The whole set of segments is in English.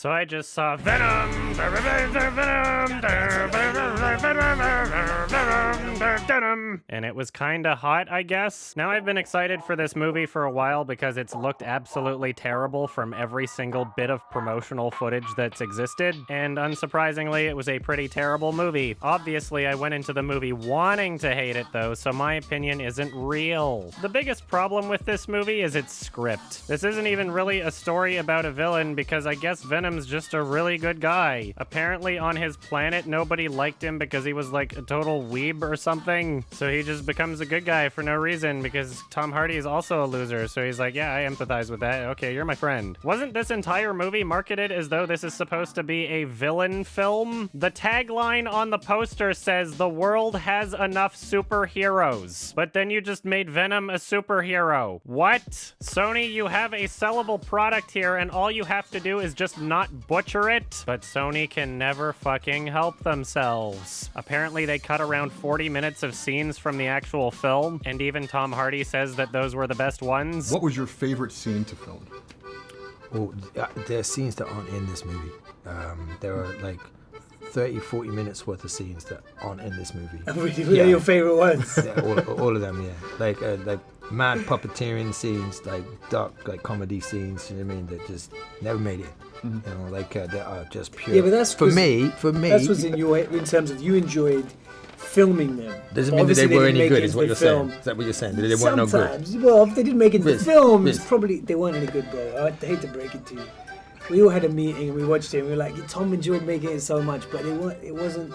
So I just saw Venom, and it was kinda hot, I guess. Now I've been excited for this movie for a while because it's looked absolutely terrible from every single bit of promotional footage that's existed, and unsurprisingly, it was a pretty terrible movie. Obviously, I went into the movie wanting to hate it though, so my opinion isn't real. The biggest problem with this movie is its script. This isn't even really a story about a villain because I guess Venom's just a really good guy. Apparently on his planet, nobody liked him because he was like a total weeb or something, so he just becomes a good guy for no reason because Tom Hardy is also a loser, so he's like, yeah, I empathize with that. Okay, you're my friend. Wasn't this entire movie marketed as though this is supposed to be a villain film? The tagline on the poster says, "The world has enough superheroes." But then you just made Venom a superhero. What? Sony, you have a sellable product here and all you have to do is just not butcher it. But Sony can never fucking help themselves. Apparently they cut around 40 minutes of scenes from the actual film, and even Tom Hardy says that those were the best ones. What was your favorite scene to film? Well, there are scenes that aren't in this movie. There are like 30, 40 minutes worth of scenes that aren't in this movie. What are your favorite ones? Yeah, all of them, yeah. Like mad puppeteering scenes, like dark, like comedy scenes, you know what I mean, that just never made it. Mm-hmm. You know, like that are just pure. Yeah, but that's for me. That's what's in terms of you enjoyed filming them. Doesn't mean that they were any good, is what you're saying. Is that what you're saying? That they weren't no good? Well, if they didn't make it into the film, it's probably they weren't any good, bro. I hate to break it to you. We all had a meeting and we watched it and we were like, Tom enjoyed making it so much, but it wasn't.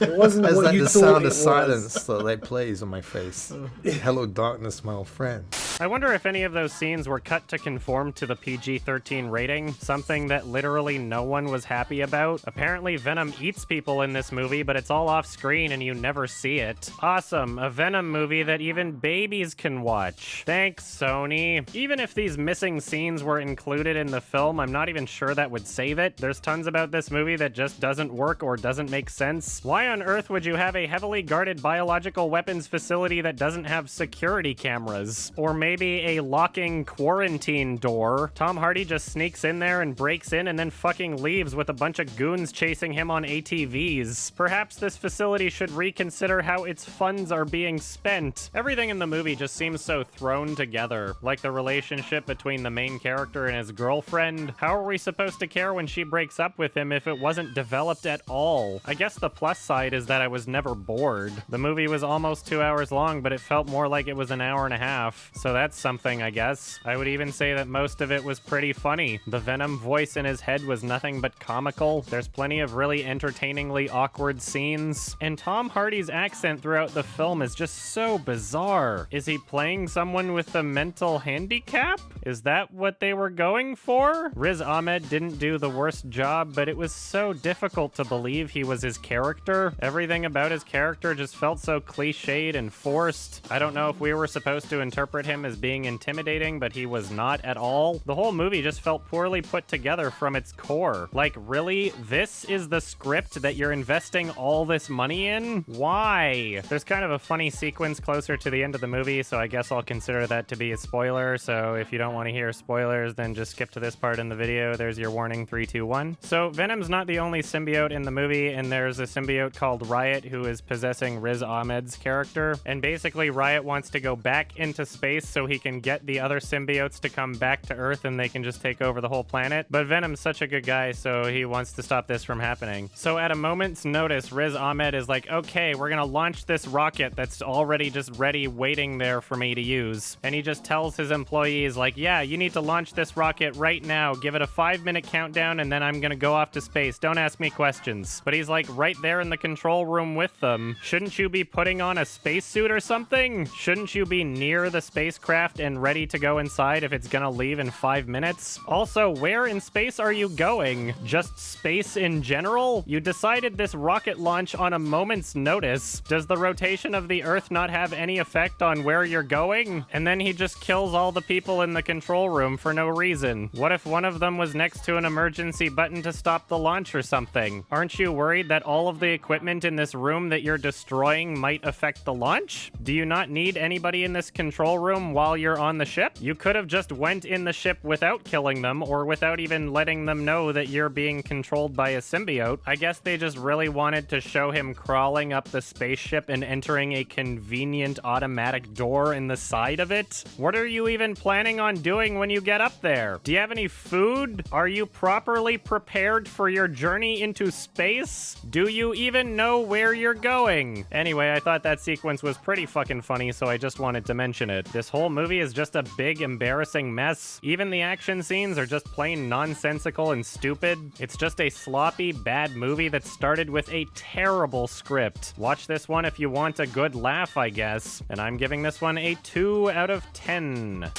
It wasn't it's what like you the thought sound it of silence was. that like plays on my face. Hello, darkness, my old friend. I wonder if any of those scenes were cut to conform to the PG-13 rating, something that literally no one was happy about. Apparently Venom eats people in this movie, but it's all off screen and you never see it. Awesome, a Venom movie that even babies can watch. Thanks, Sony. Even if these missing scenes were included in the film, I'm not even sure that would save it. There's tons about this movie that just doesn't work or doesn't make sense. Why on earth would you have a heavily guarded biological weapons facility that doesn't have security cameras? Or maybe a locking quarantine door. Tom Hardy just sneaks in there and breaks in and then fucking leaves with a bunch of goons chasing him on ATVs. Perhaps this facility should reconsider how its funds are being spent. Everything in the movie just seems so thrown together. Like the relationship between the main character and his girlfriend. How are we supposed to care when she breaks up with him if it wasn't developed at all? I guess the plus side is that I was never bored. The movie was almost 2 hours long, but it felt more like it was an hour and a half. So that's something, I guess. I would even say that most of it was pretty funny. The Venom voice in his head was nothing but comical. There's plenty of really entertainingly awkward scenes. And Tom Hardy's accent throughout the film is just so bizarre. Is he playing someone with a mental handicap? Is that what they were going for? Riz Ahmed didn't do the worst job, but it was so difficult to believe he was his character. Everything about his character just felt so cliched and forced. I don't know if we were supposed to interpret him as being intimidating, but he was not at all. The whole movie just felt poorly put together from its core. Like, really? This is the script that you're investing all this money in? Why? There's kind of a funny sequence closer to the end of the movie, so I guess I'll consider that to be a spoiler. So if you don't want to hear spoilers, then just skip to this part in the video. There's your warning, 3, 2, 1. So Venom's not the only symbiote in the movie, and there's a symbiote called Riot who is possessing Riz Ahmed's character. And basically Riot wants to go back into space so he can get the other symbiotes to come back to Earth and they can just take over the whole planet. But Venom's such a good guy, so he wants to stop this from happening. So at a moment's notice, Riz Ahmed is like, okay, we're gonna launch this rocket that's already just ready, waiting there for me to use. And he just tells his employees, like, yeah, you need to launch this rocket right now. Give it a 5-minute countdown and then I'm gonna go off to space. Don't ask me questions. But he's like right there in the control room with them. Shouldn't you be putting on a spacesuit or something? Shouldn't you be near the spacecraft and ready to go inside if it's gonna leave in 5 minutes? Also, where in space are you going? Just space in general? You decided this rocket launch on a moment's notice. Does the rotation of the Earth not have any effect on where you're going? And then he just kills all the people in the control room for no reason. What if one of them was next to an emergency button to stop the launch or something? Aren't you worried that all of the equipment in this room that you're destroying might affect the launch? Do you not need anybody in this control room them while you're on the ship? You could have just went in the ship without killing them, or without even letting them know that you're being controlled by a symbiote. I guess they just really wanted to show him crawling up the spaceship and entering a convenient automatic door in the side of it. What are you even planning on doing when you get up there? Do you have any food? Are you properly prepared for your journey into space? Do you even know where you're going? Anyway, I thought that sequence was pretty fucking funny, so I just wanted to mention it. This whole movie is just a big embarrassing mess. Even the action scenes are just plain nonsensical and stupid. It's just a sloppy, bad movie that started with a terrible script. Watch this one if you want a good laugh, I guess. And I'm giving this one a 2 out of 10.